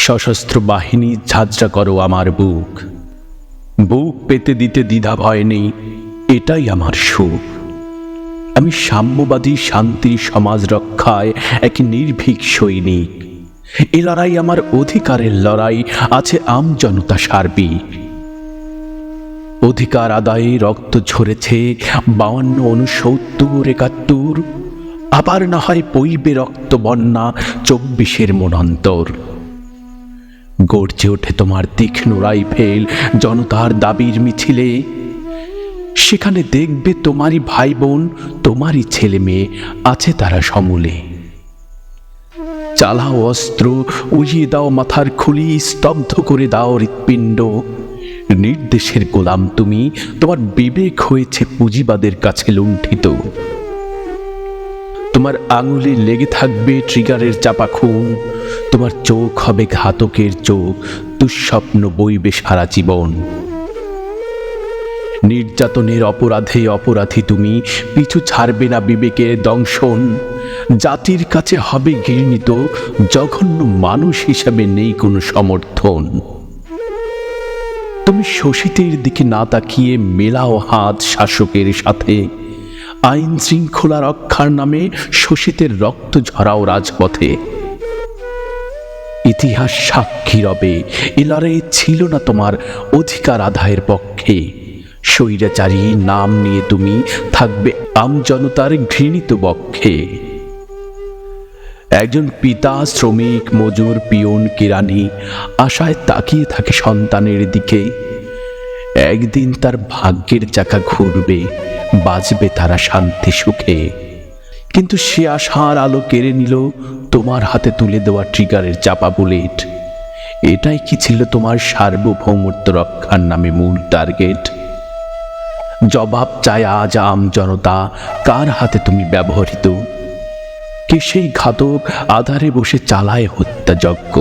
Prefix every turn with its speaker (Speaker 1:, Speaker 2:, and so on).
Speaker 1: সশস্ত্র বাহিনী ঝাঁঝরা করো আমার বুক, বুক পেতে দিতে দ্বিধা ভয় নেই, এটাই আমার সুখ। আমি সাম্যবাদী শান্তির সমাজ রক্ষায় এক নির্ভীক সৈনিক। এ লড়াই আমার অধিকারের লড়াই, আছে আমজনতা সার্বিক। অধিকার আদায়ে রক্ত ঝরেছে 52, 69, 71, আবার না হয় বইবে রক্ত বন্যা 24-এর মনান্তর। গর্জে ওঠে তোমার তীক্ষ্ণ রাইফেল জনতার দাবির মিছিলে, সেখানে দেখবে তোমারই ভাই বোন, তোমারই ছেলে মেয়ে আছে তারা সমূলে। চালাও অস্ত্র, উড়িয়ে দাও মাথার খুলি, স্তব্ধ করে দাও হৃৎপিণ্ড। নির্দেশের গোলাম তুমি, তোমার বিবেক হয়েছে পুঁজিবাদের কাছে লুণ্ঠিত। তোমার আঙুলে লেগে থাকবে ট্রিগারের চাপা খুন, তোমার চোখ হবে ঘাতকের চোখ, দুঃস্বপ্ন বইবে সারা জীবন। নির্যাতনের অপরাধে অপরাধী তুমি, পিছু ছাড়বে না বিবেকের দংশন। জাতির কাছে হবে ঘৃণিত, জঘন্য মানুষ হিসাবে নেই কোনো সমর্থন। তুমি শোষিতের দিকে না তাকিয়ে মেলাও হাত শাসকের সাথে, আইন শৃঙ্খলা রক্ষার নামে শোষিতের রক্ত ঝরাও রাজপথে। ইতিহাস সাক্ষী রবে, এ লড়াই ছিল না তোমার অধিকার আদায়ের পক্ষে। স্বৈরাচারী নাম নিয়ে তুমি থাকবে আমজনতার ঘৃণিত বক্ষে। একজন পিতা শ্রমিক, মজুর, পিয়ন, কেরানি আশায় তাকিয়ে থাকে সন্তানের দিকে। একদিন তার ভাগ্যের চাকা ঘুরবে, বাজবে তারা শান্তি সুখে। কিন্তু সে আশার আলো কেড়ে নিল তোমার হাতে তুলে দেওয়া ট্রিগারের চাপা বুলেট। এটাই কি ছিল তোমার সার্বভৌমত্ব রক্ষার নামে মূল টার্গেট? জবাব চায় আজ আমজনতা, কার হাতে তুমি ব্যবহৃত? কে সেই ঘাতক আধারে বসে চালায় হত্যাযজ্ঞ?